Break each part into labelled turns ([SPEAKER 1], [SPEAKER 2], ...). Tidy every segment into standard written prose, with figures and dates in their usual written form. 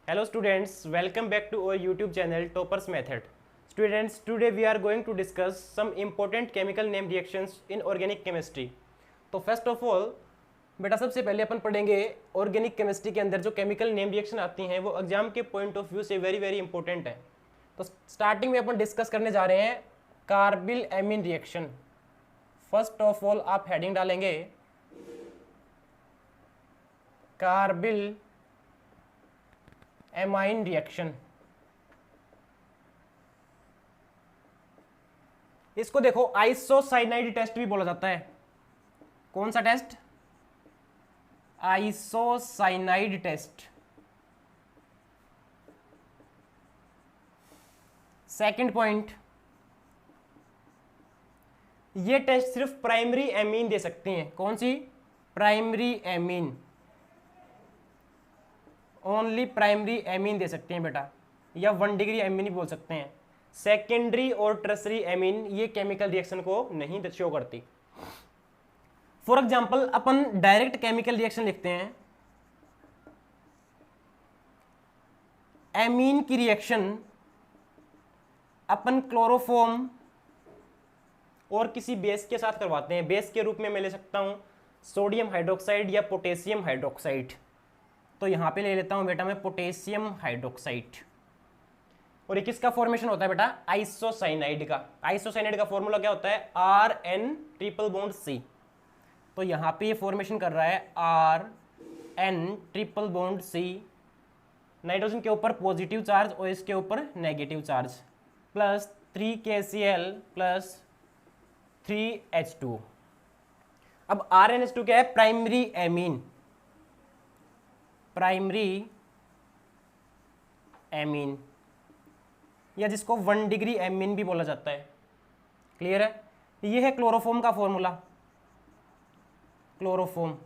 [SPEAKER 1] Hello students, welcome back to our YouTube channel Toppers Method. Students, today we are going to discuss some important chemical name reactions in organic chemistry. तो first of all बेटा सबसे पहले अपन पढ़ेंगे organic chemistry के अंदर जो chemical name reaction आती हैं वो एग्जाम के पॉइंट ऑफ व्यू से वेरी वेरी इंपॉर्टेंट है। तो स्टार्टिंग में अपन डिस्कस करने जा रहे हैं carbyl amine reaction. First of all आप हेडिंग डालेंगे कार्बिल एमाइन रिएक्शन। इसको देखो आइसोसाइनाइड टेस्ट भी बोला जाता है। कौन सा test? Isocyanide test. Second point, ये टेस्ट सिर्फ प्राइमरी एमीन दे सकती हैं। कौन सी? Primary amine. Only primary amine दे सकते हैं बेटा, या 1 डिग्री एमीन ही बोल सकते हैं। सेकेंडरी और टर्सरी एमीन ये केमिकल रिएक्शन को नहीं शो करती। For example upon direct chemical reaction लिखते हैं। एमीन की रिएक्शन अपन क्लोरोफॉर्म और किसी बेस के साथ करवाते हैं। बेस के रूप में मैं ले सकता हूं सोडियम हाइड्रोक्साइड या पोटेशियम हाइड्रोक्साइड। तो यहां पे ले लेता हूं बेटा मैं पोटेशियम हाइड्रोक्साइड। और ये किसका फॉर्मेशन होता है बेटा? आइसोसाइनाइड का। आइसोसाइनाइड का फॉर्मूला क्या होता है? Rn triple bond C। तो यहां पे ये फॉर्मेशन कर रहा है Rn triple bond C। Nitrogen के ऊपर पॉजिटिव चार्ज और इसके ऊपर negative charge, plus 3 KCl plus 3H2। अब RnH2 क्या है? Primary amine. प्राइमरी एमीन, या जिसको 1 डिग्री एमीन भी बोला जाता है। क्लियर है? ये है क्लोरोफॉर्म का फॉर्मूला। क्लोरोफॉर्म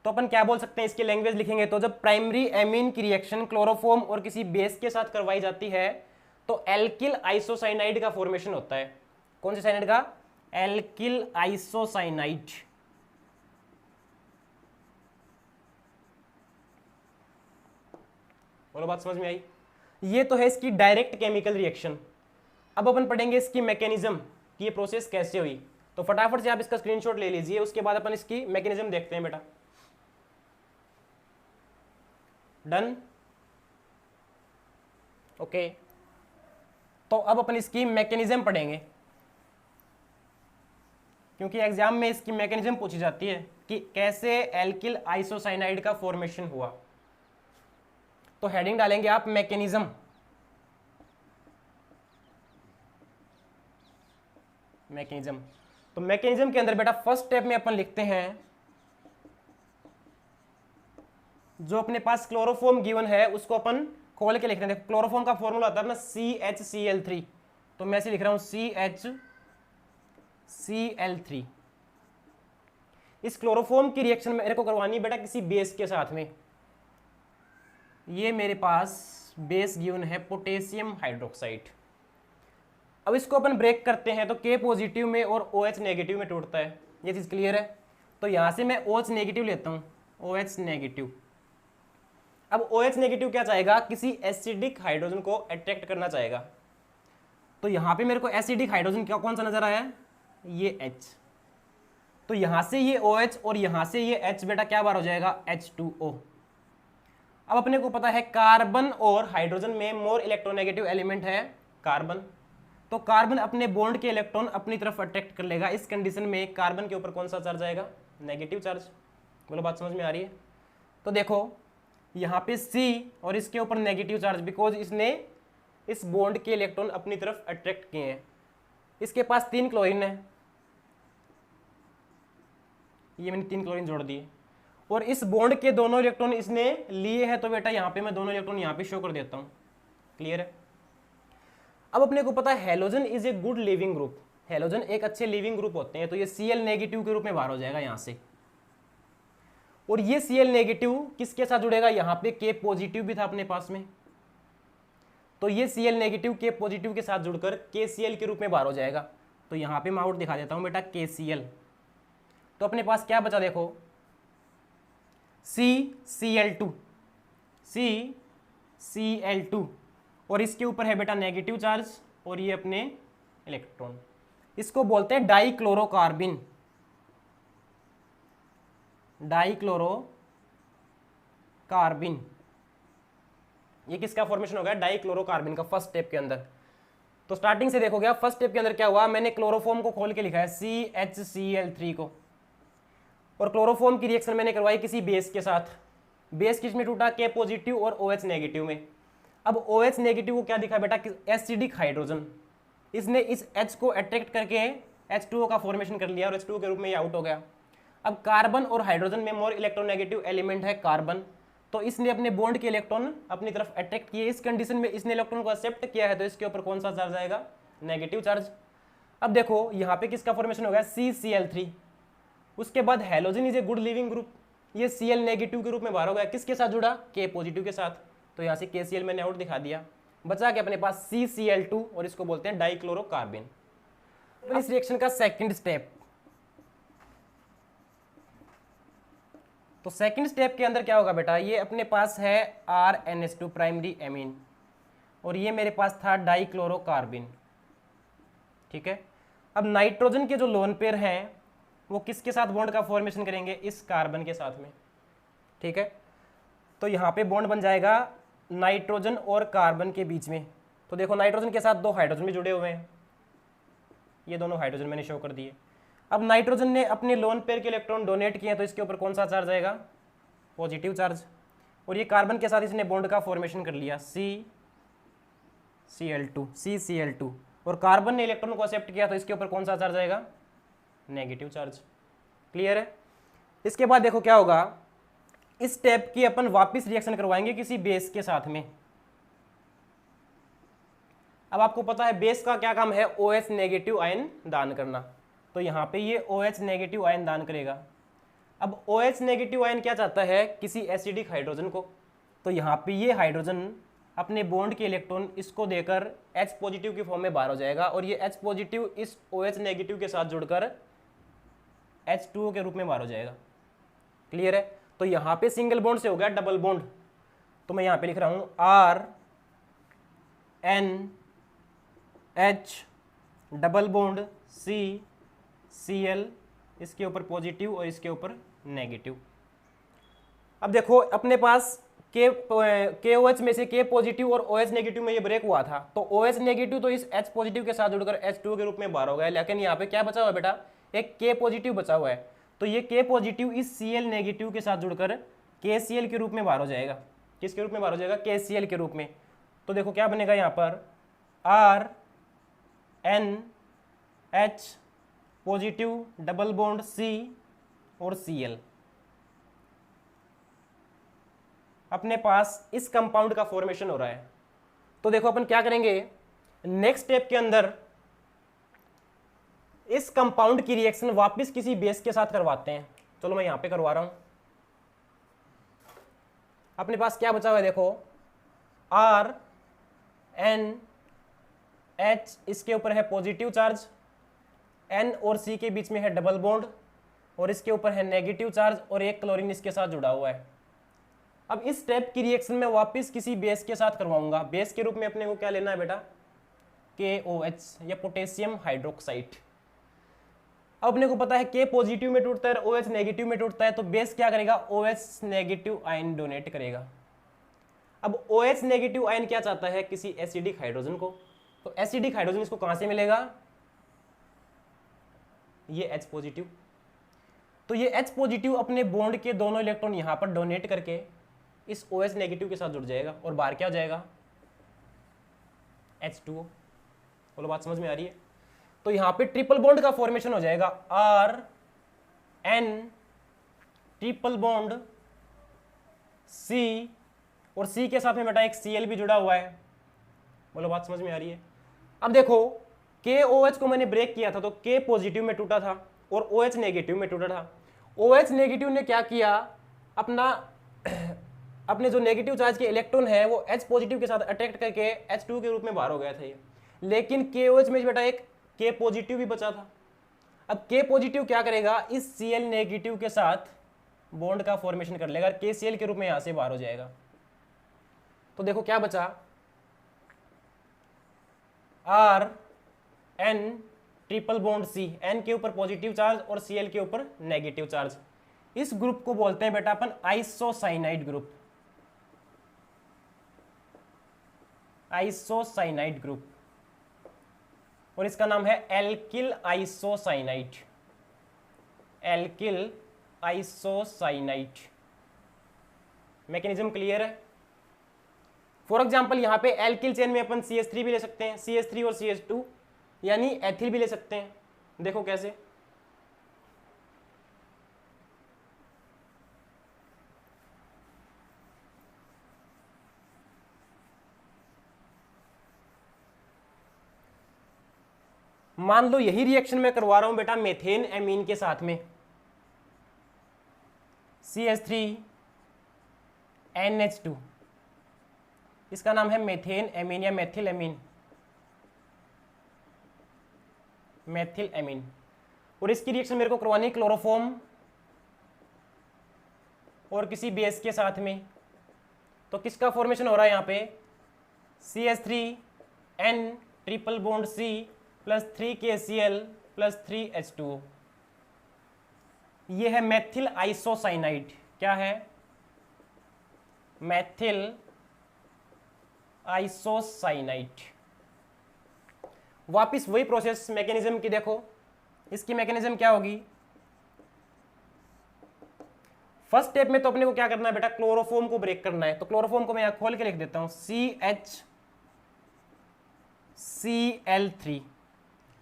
[SPEAKER 1] तो अपन क्या बोल सकते हैं इसकी लैंग्वेज लिखेंगे तो, जब प्राइमरी एमीन की रिएक्शन क्लोरोफॉर्म और किसी बेस के साथ करवाई जाती है तो एल्किल आइसोसाइनाइड का फॉर्मेशन होता है। कौन से साइनाइड का? Alkyl isocyanide. बोलो, बात समझ में आई? ये तो है इसकी डायरेक्ट केमिकल रिएक्शन। अब अपन पढ़ेंगे इसकी मैकेनिज्म कि ये प्रोसेस कैसे हुई। तो फटाफट से आप इसका स्क्रीनशॉट ले लीजिए, उसके बाद अपन इसकी मैकेनिज्म देखते हैं बेटा। डन? ओके। तो अब अपन इसकी मैकेनिज्म पढ़ेंगे, क्योंकि एग्जाम में इसकी मैकेनिज्म पूछी जाती है कि कैसे एल्किल आइसोसाइनाइड का फॉर्मेशन हुआ। तो हेडिंग डालेंगे आप मैकेनिज्म। मैकेनिज्म तो मैकेनिज्म के अंदर बेटा फर्स्ट स्टेप में अपन लिखते हैं, जो अपने पास क्लोरोफॉर्म गिवन है उसको अपन खोल के लिख रहे हैं। क्लोरोफॉर्म का फॉर्मूला होता है अपना CHCl3। तो मैं ऐसे लिख रहा हूं CHCl3। इस क्लोरोफॉर्म की रिएक्शन मेरे को करवानी बेटा किसी बेस के साथ में। ये मेरे पास बेस गिवन है पोटेशियम हाइड्रोक्साइड। अब इसको अपन ब्रेक करते हैं तो K पॉजिटिव में और OH नेगेटिव में टूटता है। ये चीज़ क्लियर है? तो यहाँ से मैं OH नेगेटिव लेता हूँ, OH नेगेटिव। अब OH नेगेटिव क्या चाहेगा? किसी एसिडिक हाइड्रोजन को अट्रैक्ट करना चाहेगा। तो यहाँ पे मेरे को एसिडिक हाइड्रोजन क्या कौन सा नजर आया? ये H। तो यहाँ से ये OH और यहाँ से ये H बेटा क्या बार हो जाएगा? H2O। अब अपने को पता है कार्बन और हाइड्रोजन में मोर इलेक्ट्रोनेगेटिव एलिमेंट है कार्बन। तो कार्बन अपने बॉन्ड के इलेक्ट्रॉन अपनी तरफ अट्रैक्ट कर लेगा। इस कंडीशन में कार्बन के ऊपर कौन सा चार्ज आएगा? Negative charge. बोलो, बात समझ में आ रही है? तो देखो यहाँ पे C और इसके ऊपर नेगेटिव चार्ज, बिकॉज इसने इस बॉन्ड के इलेक्ट्रॉन अपनी तरफ अट्रैक्ट किए हैं। इसके पास 3 क्लोरीन है, ये मैंने 3 क्लोरीन जोड़ दिए, और इस बॉन्ड के दोनों इलेक्ट्रॉन इसने लिए हैं। तो बेटा यहाँ पे मैं दोनों इलेक्ट्रॉन यहाँ पे शो कर देता हूँ। क्लियर है? अब अपने को पता है halogen is a good leaving group. Halogen एक अच्छे लिविंग ग्रुप होते हैं। तो ये Cl नेगेटिव के रूप में बाहर हो जाएगा यहाँ से। और ये Cl नेगेटिव किसके साथ जुड़ेगा? यहाँ पे K पॉजिटिव भी था अपने पास में। तो ये Cl नेगेटिव K पॉजिटिव के साथ जुड़कर KCl के रूप में बाहर हो जाएगा। तो यहाँ पे मैं आउट दिखा देता हूँ बेटा KCl। तो अपने पास क्या बचा देखो, CCl2 CCl2 और इसके ऊपर है बेटा नेगेटिव चार्ज और ये अपने इलेक्ट्रॉन। इसको बोलते हैं डाइक्लोरोकार्बिन। डाइक्लोरोकार्बिन ये किसका फॉर्मेशन हो गया? डाइक्लोरोकार्बिन का फर्स्ट स्टेप के अंदर। तो स्टार्टिंग से देखोगे आप, फर्स्ट स्टेप के अंदर क्या हुआ, मैंने क्लोरोफॉर्म को खोल के लिखा है CHCl3 को, और क्लोरोफॉर्म की रिएक्शन मैंने करवाई किसी बेस के साथ। बेस किस में टूटा? K पॉजिटिव और OH नेगेटिव में। अब OH नेगेटिव को क्या दिखा बेटा? Acidic hydrogen. इसने इस H को अट्रैक्ट करके H2O का फॉर्मेशन कर लिया और H2O के रूप में ये आउट हो गया। अब कार्बन और हाइड्रोजन में मोर इलेक्ट्रोनेगेटिव एलिमेंट है कार्बन, तो इसने अपने बॉन्ड के इलेक्ट्रॉन अपनी तरफ अट्रैक्ट किए। इस कंडीशन में इसने इलेक्ट्रॉन को एक्सेप्ट किया है, तो इसके ऊपर कौन सा चार्ज आएगा? Negative charge. अब देखो यहाँ पे किसका फॉर्मेशन हो गया? CCl3। उसके बाद halogen is a good leaving group, ये Cl नेगेटिव के रूप में बाहर हो गया। किसके साथ जुड़ा? K पॉजिटिव के साथ। तो यहाँ से KCl मैंने आउट दिखा दिया, बचा के अपने पास CCl2 और इसको बोलते हैं डाइक्लोरोकार्बिन। इस रिएक्शन का सेकंड स्टेप, तो सेकंड स्टेप के अंदर क्या होगा बेटा? ये अपने पास है RNH2 प्राइमरी एमीन और ये मेरे पास था डाइक्लोरोकार्बिन, ठीक है। अब नाइट्रोजन के जो लोन पेयर हैं वो किसके साथ बॉन्ड का फॉर्मेशन करेंगे? इस कार्बन के साथ में, ठीक है। तो यहाँ पे बॉन्ड बन जाएगा नाइट्रोजन और कार्बन के बीच में। तो देखो नाइट्रोजन के साथ दो हाइड्रोजन भी जुड़े हुए हैं, ये दोनों हाइड्रोजन मैंने शो कर दिए। अब नाइट्रोजन ने अपने लोन पेयर के इलेक्ट्रॉन डोनेट किए, तो इसके ऊपर कौन सा चार्ज आएगा? Positive charge. और ये कार्बन के साथ इसने बॉन्ड का फॉर्मेशन कर लिया CCl2 और कार्बन ने इलेक्ट्रॉन को एक्सेप्ट किया, तो इसके ऊपर कौन सा चार्ज आएगा? Negative charge. क्लियर है? इसके बाद देखो क्या होगा, इस स्टेप की अपन वापस रिएक्शन करवाएंगे किसी बेस के साथ में। अब आपको पता है बेस का क्या काम है? OH नेगेटिव आयन दान करना। तो यहाँ पे ये OH नेगेटिव आयन दान करेगा। अब OH नेगेटिव आयन क्या चाहता है? किसी एसिडिक हाइड्रोजन को। तो यहाँ पे ये हाइड्रोजन अपने बॉन्ड के इलेक्ट्रॉन इसको देकर H पॉजिटिव की फॉर्म में बाहर हो जाएगा और ये H पॉजिटिव इस OH नेगेटिव के साथ जुड़कर H2O के रूप में बाहर हो जाएगा। क्लियर है? तो यहाँ पे सिंगल बॉन्ड से हो गया डबल बॉन्ड। तो मैं यहाँ पे लिख रहा हूँ RNH डबल बॉन्ड CCl, इसके ऊपर पॉजिटिव और इसके ऊपर नेगेटिव। अब देखो अपने पास KOH में से K पॉजिटिव और OH नेगेटिव में ये ब्रेक हुआ था, तो OH नेगेटिव तो इस H पॉजिटिव के साथ जुड़कर H2O के रूप में बाहर हो गया, लेकिन यहाँ पे क्या बचा हुआ है बेटा? एक K पॉजिटिव बचा हुआ है। तो ये K पॉजिटिव इस Cl नेगेटिव के साथ जुड़कर KCl के रूप में बाहर हो जाएगा। किसके रूप में बाहर हो जाएगा? KCl के रूप में। तो देखो क्या बनेगा यहाँ पर? RNH positive double bond C और Cl। अपने पास इस कंपाउंड का फॉर्मेशन हो रहा है। तो देखो अपन क्या करेंगे, नेक्स्ट स्टेप के अंदर इस कंपाउंड की रिएक्शन वापस किसी बेस के साथ करवाते हैं। चलो मैं यहां पे करवा रहा हूं। अपने पास क्या बचा हुआ है? देखो RNH, इसके ऊपर है पॉजिटिव चार्ज, N और C के बीच में है डबल बॉन्ड और इसके ऊपर है नेगेटिव चार्ज और एक क्लोरीन इसके साथ जुड़ा हुआ है। अब इस स्टेप की रिएक्शन में वापस किसी बेस के साथ करवाऊंगा। बेस के रूप में अपने को क्या लेना है बेटा? KOH या पोटेशियम हाइड्रोक्साइड। अब अपने को पता है K पॉजिटिव में टूटता है, OH नेगेटिव में टूटता है, तो बेस क्या करेगा? OH नेगेटिव आयन डोनेट करेगा। अब OH नेगेटिव आयन क्या चाहता है? किसी एसिडिक हाइड्रोजन को। तो एसिडिक हाइड्रोजन इसको कहां से मिलेगा? ये H पॉजिटिव। तो ये H पॉजिटिव अपने बॉन्ड के दोनों इलेक्ट्रॉन यहां पर डोनेट करके इस OH नेगेटिव के साथ जुड़ जाएगा और बाहर क्या हो जाएगा? H2O। बोलो बात समझ में आ रही है? तो यहां पे ट्रिपल बॉन्ड का फॉर्मेशन हो जाएगा RN ट्रिपल बॉन्ड C और C के साथ में बेटा एक Cl भी जुड़ा हुआ है। बोलो बात समझ में आ रही है? अब देखो KOH को मैंने ब्रेक किया था तो K पॉजिटिव में टूटा था और OH नेगेटिव में टूटा था। OH नेगेटिव ने क्या किया? अपने जो नेगेटिव चार्ज के इलेक्ट्रॉन है वो H पॉजिटिव के साथ अट्रैक्ट करके H2 के रूप में बाहर हो गया था ये। लेकिन KOH में बेटा एक K पॉजिटिव भी बचा था। अब K पॉजिटिव क्या करेगा? इस Cl नेगेटिव के साथ बॉन्ड का फॉर्मेशन कर लेगा, KCl के रूप में यहां से बाहर हो जाएगा। तो देखो क्या बचा, R N triple bond C, N के ऊपर पॉजिटिव चार्ज और Cl के ऊपर नेगेटिव चार्ज। इस ग्रुप को बोलते हैं बेटा अपन आइसोसाइनाइड ग्रुप, आइसोसाइनाइड ग्रुप, और इसका नाम है alkyl isocyanide, alkyl isocyanide. Mechanism clear है? फॉर एग्जांपल यहां पे एल्किल चेन में अपन CH3 भी ले सकते हैं, CH3 और CH2 यानी एथिल भी ले सकते हैं। देखो कैसे, मान लो यही रिएक्शन मैं करवा रहा हूं बेटा मेथेन एमीन के साथ में, CH3 NH2, इसका नाम है मेथेन एमीन या मेथिल एमीन, मेथिल एमीन। और इसकी रिएक्शन मेरे को करवानी क्लोरोफॉर्म और किसी बेस के साथ में। तो किसका फॉर्मेशन हो रहा है यहाँ पे, CH3N triple bond C plus 3KCl plus 3H2O। ये है मेथिल आइसोसाइनाइड। क्या है? Methyl isocyanide. वापिस वही प्रोसेस मैकेनिज्म की देखो, इसकी मैकेनिज्म क्या होगी। फर्स्ट स्टेप में तो अपने को क्या करना है बेटा, क्लोरोफॉर्म को ब्रेक करना है। तो क्लोरोफॉर्म को मैं यहां खोल के लिख देता हूं, CHCl3।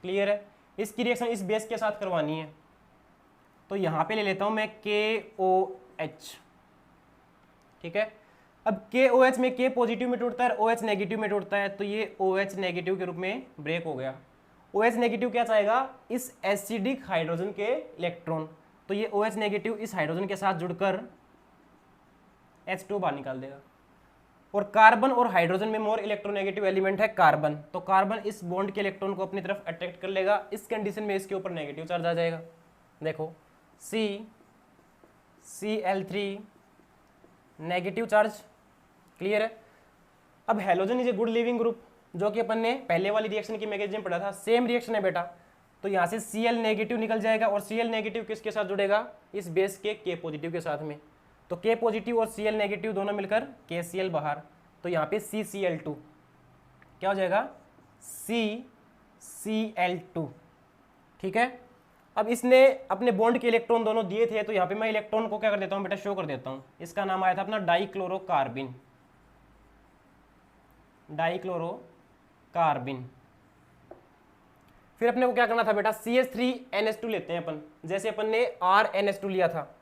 [SPEAKER 1] क्लियर है? इसकी रिएक्शन इस बेस के साथ करवानी है, तो यहां पे ले लेता हूं मैं KOH। ठीक है, अब KOH में K पॉजिटिव में टूटता है, OH नेगेटिव में टूटता है, तो ये OH नेगेटिव के रूप में ब्रेक हो गया। OH नेगेटिव क्या चाहेगा, इस एसिडिक हाइड्रोजन के इलेक्ट्रॉन, तो ये OH नेगेटिव इस हाइड्रोजन के साथ जुड़कर H2 बाहर निकाल देगा। और कार्बन और हाइड्रोजन में मोर इलेक्ट्रोनेगेटिव एलिमेंट है कार्बन, तो कार्बन इस बॉन्ड के इलेक्ट्रॉन को अपनी तरफ अट्रैक्ट कर लेगा। इस कंडीशन में इसके ऊपर नेगेटिव चार्ज आ जाएगा। देखो CCl3 नेगेटिव चार्ज। क्लियर है? अब halogen is a good leaving group, जो कि अपन ने पहले वाली रिएक्शन की मैकेनिज्म पढ़ा था, सेम रिएक्शन है बेटा। तो यहाँ से Cl नेगेटिव निकल जाएगा, और Cl नेगेटिव किसके साथ जुड़ेगा, इस बेस के K पॉजिटिव के साथ में। तो K पॉजिटिव और Cl नेगेटिव दोनों मिलकर KCl बाहर, तो यहाँ पे CCl2 क्या हो जाएगा, CCl2। ठीक है, अब इसने अपने बॉन्ड के इलेक्ट्रॉन दोनों दिए थे, तो यहाँ पे मैं इलेक्ट्रॉन को क्या कर देता हूँ बेटा, शो कर देता हूँ। इसका नाम आया था अपना डाइक्लोरोकार्बिन, डाइक्लोरोकार्बिन। फिर अपने को क्या करना था बेटा, CH3NH2 लेते हैं अपन, जैसे अपन ने RNH2 लिया था।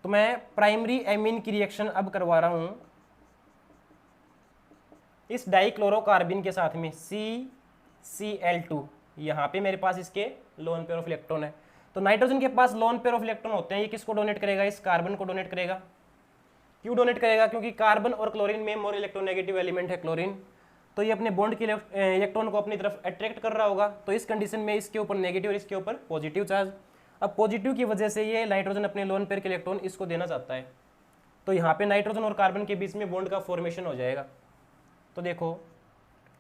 [SPEAKER 1] तो मैं प्राइमरी एमीन की रिएक्शन अब करवा रहा हूं इस डाइक्लोरोकार्बिन के साथ में, CCl2। यहां पे मेरे पास इसके लोन पेयर ऑफ इलेक्ट्रॉन है। तो नाइट्रोजन के पास लोन पेयर ऑफ इलेक्ट्रॉन होते हैं, ये किसको डोनेट करेगा, इस कार्बन को डोनेट करेगा। क्यों डोनेट करेगा, क्योंकि कार्बन और क्लोरीन में मोर इलेक्ट्रोनेगेटिव एलिमेंट है क्लोरीन, तो ये अपने बॉन्ड के इलेक्ट्रॉन को अपनी तरफ अट्रैक्ट कर रहा होगा। तो इस कंडीशन में इसके ऊपर नेगेटिव और इसके ऊपर पॉजिटिव चार्ज। अब पॉजिटिव की वजह से ये नाइट्रोजन अपने लोन पेयर के इलेक्ट्रॉन इसको देना चाहता है, तो यहाँ पे नाइट्रोजन और कार्बन के बीच में बॉन्ड का फॉर्मेशन हो जाएगा। तो देखो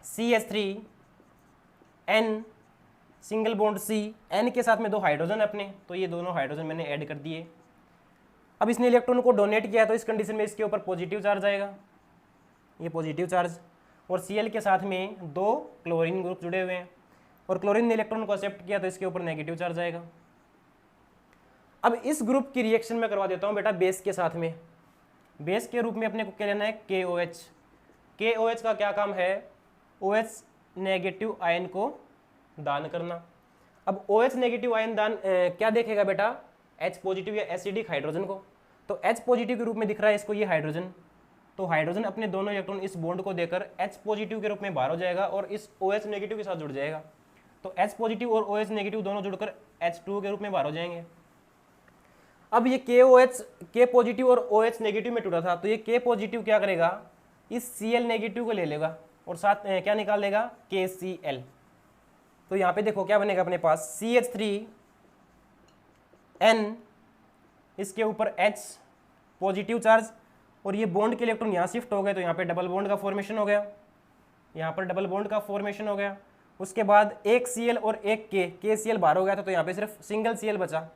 [SPEAKER 1] CH3N single bond C, N के साथ में दो हाइड्रोजन अपने, तो ये दोनों हाइड्रोजन मैंने ऐड कर दिए। अब इसने इलेक्ट्रॉन को डोनेट किया, तो इस कंडीशन में इसके ऊपर पॉजिटिव चार्ज आएगा, ये पॉजिटिव चार्ज। और Cl के साथ में दो क्लोरीन ग्रुप जुड़े हुए हैं, और क्लोरीन ने इलेक्ट्रॉन को एक्सेप्ट किया, तो इसके ऊपर नेगेटिव चार्ज आएगा। अब इस ग्रुप की रिएक्शन में करवा देता हूं बेटा बेस के साथ में। बेस के रूप में अपने को क्या लेना है, KOH। KOH का क्या काम है, OH नेगेटिव आयन को दान करना। अब OH नेगेटिव आयन दान क्या देखेगा बेटा, H पॉजिटिव या एसिडिक हाइड्रोजन को। तो H पॉजिटिव के रूप में दिख रहा है इसको ये हाइड्रोजन, तो हाइड्रोजन अपने दोनों इलेक्ट्रॉन इस बॉन्ड को देकर H पॉजिटिव के रूप में बाहर हो जाएगा और इस OH नेगेटिव के साथ जुड़ जाएगा। तो H पॉजिटिव और OH नेगेटिव दोनों जुड़कर H2O के रूप में बाहर हो जाएंगे। अब ये KOH K पॉजिटिव और OH नेगेटिव में टूटा था, तो ये K पॉजिटिव क्या करेगा, इस Cl नेगेटिव को ले लेगा और साथ क्या निकाल लेगा, KCl। तो यहाँ पे देखो क्या बनेगा अपने पास, CH3N इसके ऊपर H पॉजिटिव चार्ज और ये बॉन्ड के इलेक्ट्रॉन यहाँ शिफ्ट हो गए, तो यहाँ पे डबल बॉन्ड का फॉर्मेशन हो गया, यहाँ पर डबल बॉन्ड का फॉर्मेशन हो गया। उसके बाद एक Cl और एक के Cl बाहर हो गया था, तो यहाँ पे सिर्फ सिंगल Cl बचा,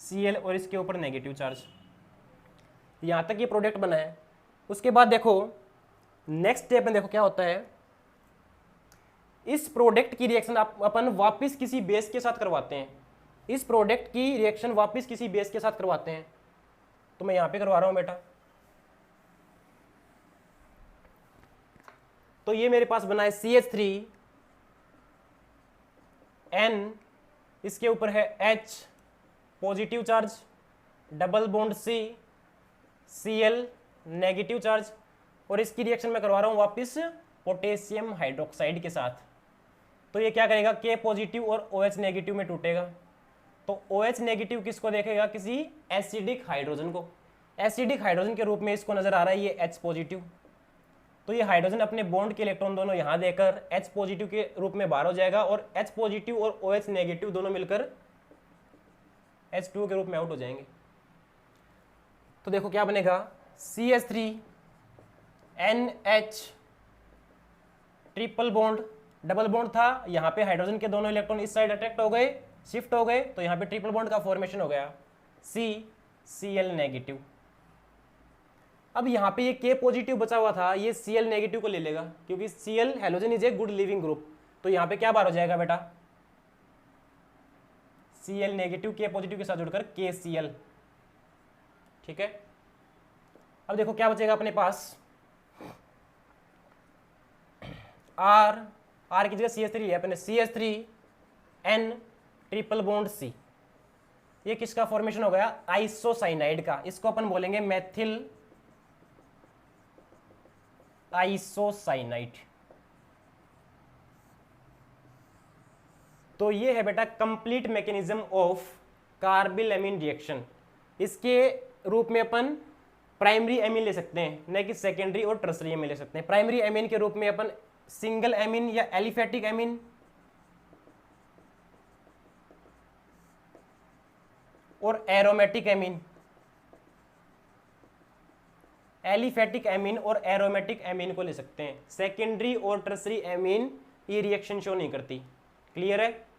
[SPEAKER 1] Cl और इसके ऊपर नेगेटिव चार्ज। यहाँ तक ये प्रोडक्ट बना है। उसके बाद देखो नेक्स्ट स्टेप में देखो क्या होता है, इस प्रोडक्ट की रिएक्शन अपन वापस किसी बेस के साथ करवाते हैं, इस प्रोडक्ट की रिएक्शन वापस किसी बेस के साथ करवाते हैं। तो मैं यहाँ पे करवा रहा हूँ बेटा। तो ये मेरे पास बना है CH3N, इसके ऊपर है H positive charge, double bond Cl negative charge, और इसकी रिएक्शन मैं करवा रहा हूँ वापस पोटेशियम हाइड्रोक्साइड के साथ। तो ये क्या करेगा, K पॉजिटिव और OH नेगेटिव में टूटेगा। तो OH नेगेटिव किसको देखेगा, किसी एसिडिक हाइड्रोजन को। एसिडिक हाइड्रोजन के रूप में इसको नजर आ रहा है ये H पॉजिटिव। तो ये हाइड्रोजन अपने बॉन्ड के इलेक्ट्रॉन दोनों यहाँ देकर H पॉजिटिव के रूप में बाहर हो जाएगा, और H पॉजिटिव और OH नेगेटिव दोनों मिलकर H2 के रूप में आउट हो जाएंगे। तो देखो क्या बनेगा, CH3NH triple bond, double bond था, यहाँ पे हाइड्रोजन के दोनों इलेक्ट्रॉन इस साइड अट्रैक्ट हो गए, शिफ्ट हो गए, तो यहाँ पे ट्रिपल बॉन्ड का फॉर्मेशन हो गया, Cl नेगेटिव। अब यहाँ पे ये K पॉजिटिव बचा हुआ था, ये Cl नेगेटिव को ले लेगा, क्योंकि Cl halogen is a good leaving group. तो यहाँ पे क्या बार हो जाएगा बेटा, Cl नेगेटिव K पॉजिटिव के साथ जुड़कर KCl। ठीक है, अब देखो क्या बचेगा अपने पास, R की जगह CH3 है अपने, CH3N ट्रिपल बॉन्ड C। ये किसका फॉर्मेशन हो गया, आइसोसाइनाइड का। इसको अपन बोलेंगे मेथिल आइसोसाइनाइड। तो ये है बेटा complete mechanism of carbyl amine reaction. इसके रूप में अपन प्राइमरी एमीन ले सकते हैं, न कि सेकेंडरी और टर्सरी एमीन ले सकते हैं। प्राइमरी एमीन के रूप में अपन सिंगल एमीन या एलिफेटिक एमीन, और एरोमेटिक एमीन, एलिफेटिक एमीन और एरोमेटिक एमीन को ले सकते हैं। सेकेंडरी और टर्सरी एमीन ये रिएक्शन शो नहीं करती। क्लियर है।